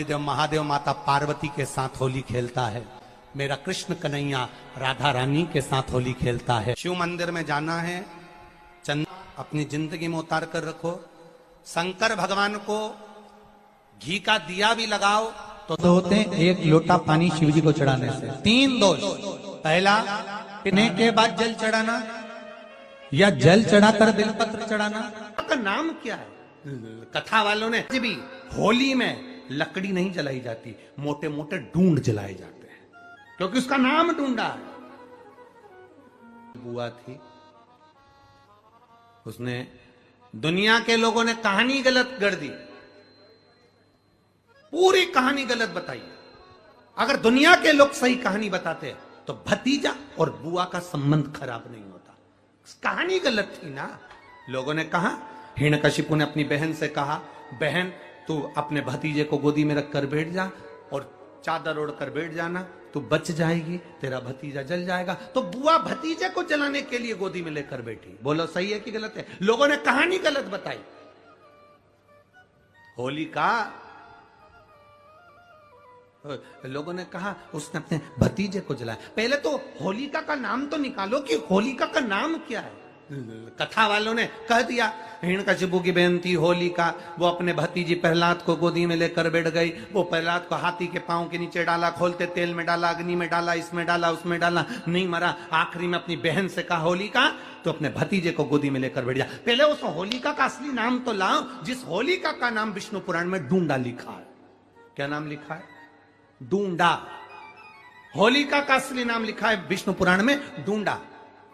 देव महादेव माता पार्वती के साथ होली खेलता है, मेरा कृष्ण कन्हैया राधा रानी के साथ होली खेलता है। शिव मंदिर में जाना है, चंदा अपनी जिंदगी में उतार कर रखो, शंकर भगवान को घी का दिया भी लगाओ तो होते हैं एक लोटा पानी शिव जी को चढ़ाने से 3 दोष। पहला, पीने के बाद जल चढ़ाना या जल चढ़ाकर बेलपत्र चढ़ाना। का नाम क्या है? कथा वालों ने भी होली में लकड़ी नहीं जलाई जाती, मोटे मोटे ढूंढ जलाए जाते हैं, क्योंकि उसका नाम ढूंढा है। बुआ थी, उसने दुनिया के लोगों ने कहानी गलत गढ़ दी, पूरी कहानी गलत बताई। अगर दुनिया के लोग सही कहानी बताते तो भतीजा और बुआ का संबंध खराब नहीं होता। कहानी गलत थी ना। लोगों ने कहा, हिरण्यकशिपु ने अपनी बहन से कहा, बहन तू अपने भतीजे को गोदी में रखकर बैठ जा और चादर ओढ़कर बैठ जाना, तू बच जाएगी, तेरा भतीजा जल जाएगा। तो बुआ भतीजे को जलाने के लिए गोदी में लेकर बैठी। बोलो सही है कि गलत है? लोगों ने कहानी गलत बताई। होली का लोगों ने कहा उसने अपने भतीजे को जलाया। पहले तो होलिका का नाम तो निकालो कि होलिका का नाम क्या है। कथा वालों ने कह दिया हिरण्यकशिपु की बहन थी होलिका, वो अपने भतीजी प्रहलाद को गोदी में लेकर बैठ गई। वो प्रहलाद को हाथी के पांव के नीचे डाला, खोलते तेल में डाला, अग्नि में डाला, इसमें डाला, उसमें डाला, नहीं मरा। आखिरी में अपनी बहन से कहा होलिका तो अपने भतीजे को गोदी में लेकर बैठ जा। पहले उस होलिका का असली नाम तो लाओ, जिस होलिका का नाम विष्णु पुराण में ढूंढा लिखा है। क्या नाम लिखा है? ढूंढा। होलिका का असली नाम लिखा है विष्णु पुराण में ढूंढा।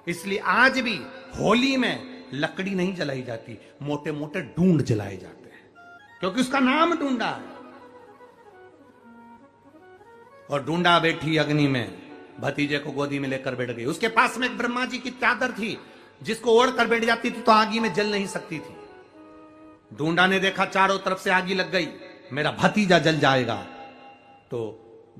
इसलिए आज भी होली में लकड़ी नहीं जलाई जाती, मोटे मोटे ढूंढ जलाए जाते हैं, क्योंकि उसका नाम ढूंढा है। और ढूंढा बैठी अग्नि में, भतीजे को गोदी में लेकर बैठ गई। उसके पास में एक ब्रह्मा जी की चादर थी, जिसको ओढ़ कर बैठ जाती थी तो आगी में जल नहीं सकती थी। ढूंढा ने देखा चारों तरफ से आगी लग गई, मेरा भतीजा जल जाएगा। तो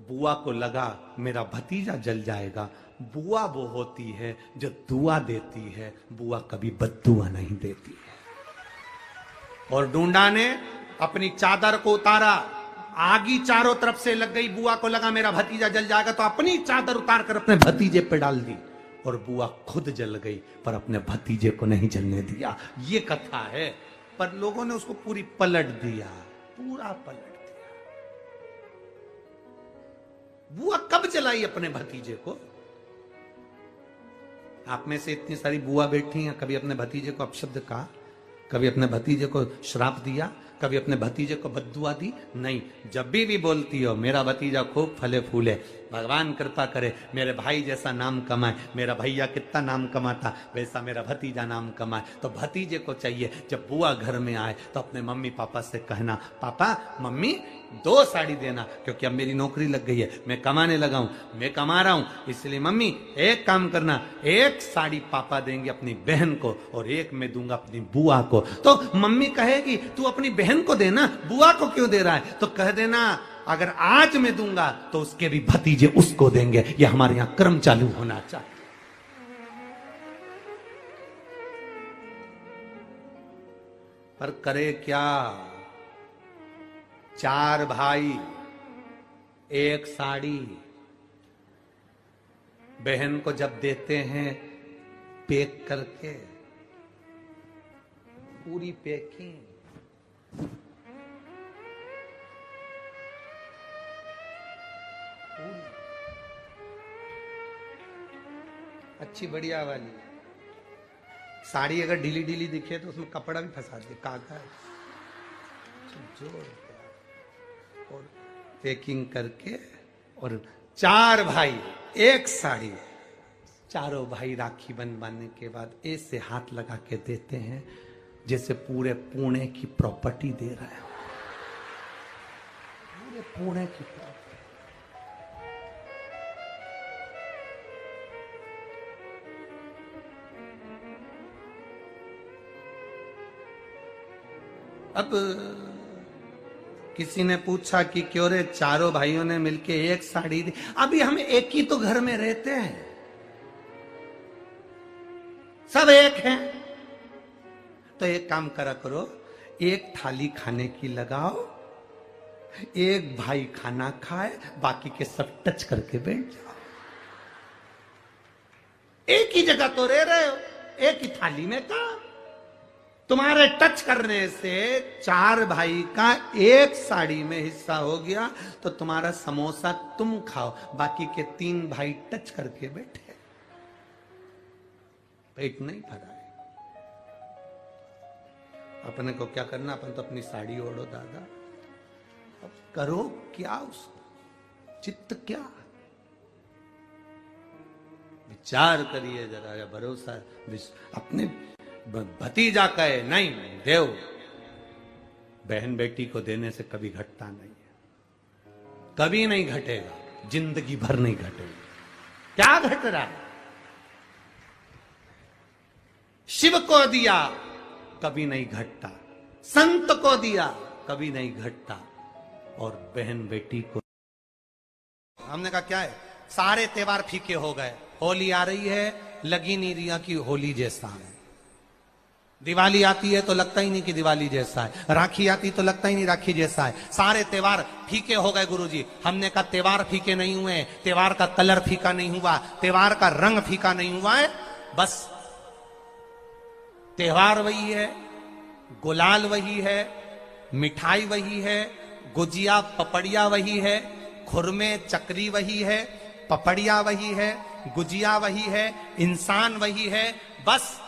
बुआ को लगा मेरा भतीजा जल जाएगा। बुआ वो होती है जो दुआ देती है, बुआ कभी बद्दुआ नहीं देती है। और ढूंढा ने अपनी चादर को उतारा, आगी चारों तरफ से लग गई। बुआ को लगा मेरा भतीजा जल जाएगा, तो अपनी चादर उतार कर अपने भतीजे पे डाल दी और बुआ खुद जल गई, पर अपने भतीजे को नहीं जलने दिया। ये कथा है, पर लोगों ने उसको पूरी पलट दिया, पूरा पलट दिया। बुआ कब जलाई अपने भतीजे को? आप में से इतनी सारी बुआ बैठी हैं, कभी अपने भतीजे को अपशब्द कहा? कभी अपने भतीजे को श्राप दिया? कभी अपने भतीजे को बद्दुआ दी? नहीं। जब भी बोलती हो मेरा भतीजा खूब फले फूले, भगवान कृपा करे मेरे भाई जैसा नाम कमाए, मेरा भैया कितना नाम कमाता वैसा मेरा भतीजा नाम कमाए, तो भतीजे को चाहिए जब बुआ घर में आए तो अपने मम्मी पापा से कहना, पापा मम्मी 2 साड़ी देना, क्योंकि अब मेरी नौकरी लग गई है, मैं कमाने लगा हूं, मैं कमा रहा हूं, इसलिए मम्मी एक काम करना, 1 साड़ी पापा देंगे अपनी बहन को और 1 मैं दूंगा अपनी बुआ को। तो मम्मी कहेगी तू अपनी बहन को देना, बुआ को क्यों दे रहा है? तो कह देना अगर आज मैं दूंगा तो उसके भी भतीजे उसको देंगे। यह हमारे यहां क्रम चालू होना चाहिए। पर करे क्या? 4 भाई 1 साड़ी बहन को जब देते हैं पैक करके, पूरी पैकिंग, अच्छी बढ़िया वाली साड़ी। अगर ढीली ढीली दिखे तो उसमें कपड़ा भी फंसा दे, कागज जोड़ और पैकिंग करके। और 4 भाई 1 साड़ी, चारों भाई राखी बनवाने के बाद ऐसे हाथ लगा के देते हैं जैसे पूरे पुणे की प्रॉपर्टी दे रहा है, पूरे पुणे की प्रॉपर्टी। अब किसी ने पूछा कि क्यों रे चारों भाइयों ने मिलके 1 साड़ी दी? अभी हम एक ही तो घर में रहते हैं, सब एक हैं। तो एक काम करा करो, एक थाली खाने की लगाओ, एक भाई खाना खाए, बाकी के सब टच करके बैठ जाओ। एक ही जगह तो रह रहे हो, एक ही थाली में काम। तुम्हारे टच करने से 4 भाई का एक साड़ी में हिस्सा हो गया, तो तुम्हारा समोसा तुम खाओ, बाकी के 3 भाई टच करके बैठे, पेट नहीं भरा है। अपने को क्या करना, अपन तो अपनी साड़ी ओढ़ो दादा, अब करो क्या उसको, चित्त क्या, विचार करिए जरा, या भरोसा अपने भतीजा कहे नहीं देव, बहन बेटी को देने से कभी घटता नहीं है, कभी नहीं घटेगा, जिंदगी भर नहीं घटेगा। क्या घट रहा है? शिव को दिया कभी नहीं घटता, संत को दिया कभी नहीं घटता, और बहन बेटी को। हमने कहा क्या है, सारे त्योहार फीके हो गए, होली आ रही है, लगी नहीं रिया की होली जैसा है, दिवाली आती है तो लगता ही नहीं कि दिवाली जैसा है, राखी आती तो लगता ही नहीं राखी जैसा है, सारे त्योहार फीके हो गए गुरुजी। हमने कहा त्योहार फीके नहीं हुए, त्योहार का कलर फीका नहीं हुआ, त्योहार का रंग फीका नहीं हुआ है, बस त्योहार वही है, गुलाल वही है, मिठाई वही है, गुजिया पपड़िया वही है, खुरमे चकरी वही है, पपड़िया वही है, गुजिया वही है, इंसान वही है। बस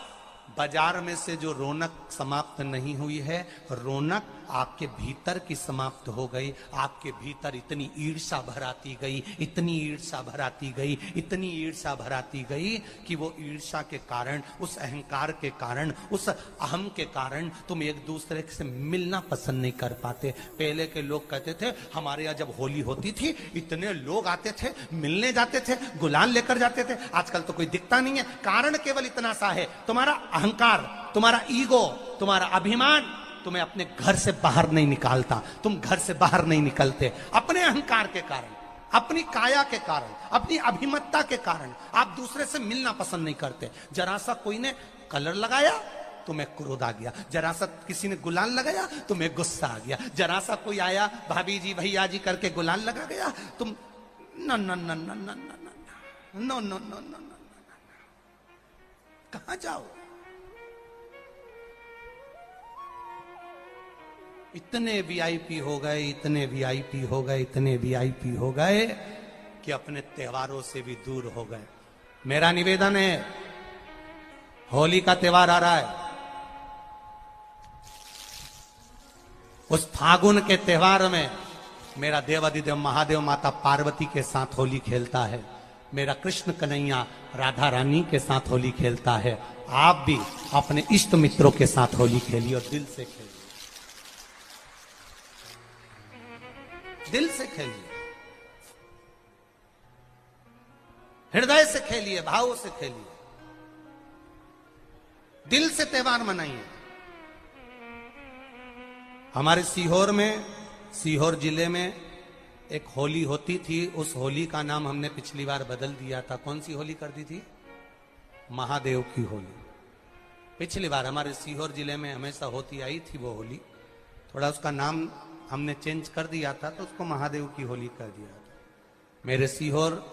बाजार में से जो रौनक समाप्त नहीं हुई है, रौनक आपके भीतर की समाप्त हो गई। आपके भीतर इतनी ईर्ष्या भराती गई, इतनी ईर्ष्या भराती गई, इतनी ईर्ष्या भराती गई कि वो ईर्ष्या के कारण, उस अहंकार के कारण, उस अहम के कारण तुम एक दूसरे से मिलना पसंद नहीं कर पाते। पहले के लोग कहते थे हमारे यहाँ जब होली होती थी इतने लोग आते थे, मिलने जाते थे, गुलाल लेकर जाते थे। आजकल तो कोई दिखता नहीं है। कारण केवल इतना सा है, तुम्हारा अहंकार, तुम्हारा ईगो, तुम्हारा अभिमान तुम्हें अपने घर से बाहर नहीं निकालता। तुम घर से बाहर नहीं निकलते अपने अहंकार के कारण, अपनी काया के कारण, अपनी अभिमतता के कारण। आप दूसरे से मिलना पसंद नहीं करते। जरा सा कोई ने कलर लगाया तुम्हें क्रोध आ गया, जरा सा किसी ने गुलाल लगाया तुम्हें गुस्सा आ गया, जरा सा कोई आया भाभी जी भैया जी करके गुलाल लगा गया, तुम न न न न न न न न न, कहां जाओ? इतने वीआईपी हो गए, इतने वीआईपी हो गए, इतने वीआईपी हो गए कि अपने त्योहारों से भी दूर हो गए। मेरा निवेदन है, होली का त्योहार आ रहा है, उस फागुन के त्योहार में मेरा देवाधिदेव महादेव माता पार्वती के साथ होली खेलता है, मेरा कृष्ण कन्हैया राधा रानी के साथ होली खेलता है। आप भी अपने इष्ट मित्रों के साथ होली खेलिए और दिल से खेलिए, दिल से खेलिए, हृदय से खेलिए, भावों से खेलिए, दिल से त्योहार मनाइए। हमारे सीहोर में, सीहोर जिले में एक होली होती थी। उस होली का नाम हमने पिछली बार बदल दिया था। कौन सी होली कर दी थी? महादेव की होली। पिछली बार हमारे सीहोर जिले में हमेशा होती आई थी वो होली, थोड़ा उसका नाम हमने चेंज कर दिया था, तो उसको महादेव की होली कर दिया था। मेरे सीहोर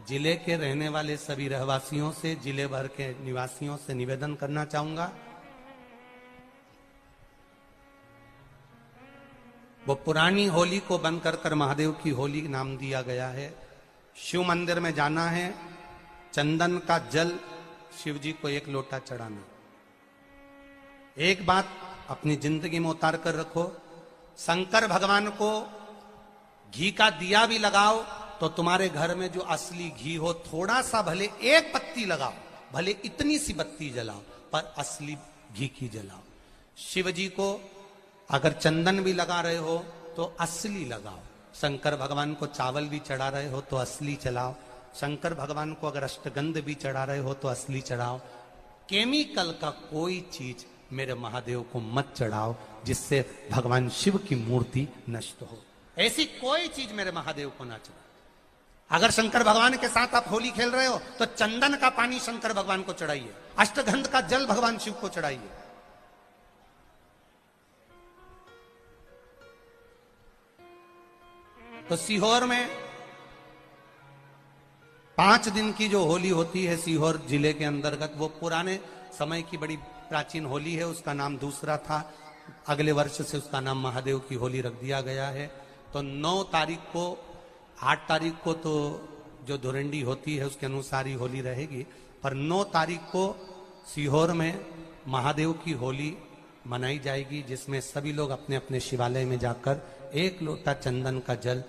जिले के रहने वाले सभी रहवासियों से, जिले भर के निवासियों से निवेदन करना चाहूंगा, वो पुरानी होली को बंद कर कर महादेव की होली नाम दिया गया है। शिव मंदिर में जाना है, चंदन का जल शिव जी को 1 लोटा चढ़ाना। एक बात अपनी जिंदगी में उतार कर रखो, शंकर भगवान को घी का दिया भी लगाओ तो तुम्हारे घर में जो असली घी हो, थोड़ा सा भले 1 पत्ती लगाओ, भले इतनी सी बत्ती जलाओ, पर असली घी की जलाओ। शिव जी को अगर चंदन भी लगा रहे हो तो असली लगाओ। शंकर भगवान को चावल भी चढ़ा रहे हो तो असली चलाओ। शंकर भगवान को अगर अष्टगंध भी चढ़ा रहे हो तो असली चढ़ाओ। केमिकल का कोई चीज मेरे महादेव को मत चढ़ाओ जिससे भगवान शिव की मूर्ति नष्ट हो। ऐसी कोई चीज मेरे महादेव को ना चढ़ाओ। अगर शंकर भगवान के साथ आप होली खेल रहे हो तो चंदन का पानी शंकर भगवान को चढ़ाइए, अष्टगंध का जल भगवान शिव को चढ़ाइए। तो सीहोर में 5 दिन की जो होली होती है सीहोर जिले के अंतर्गत, वो पुराने समय की बड़ी प्राचीन होली है, उसका नाम दूसरा था। अगले वर्ष से उसका नाम महादेव की होली रख दिया गया है। तो 9 तारीख को, 8 तारीख को तो जो धुरंडी होती है उसके अनुसार ही होली रहेगी, पर 9 तारीख को सीहोर में महादेव की होली मनाई जाएगी, जिसमें सभी लोग अपने अपने शिवालय में जाकर 1 लोटा चंदन का जल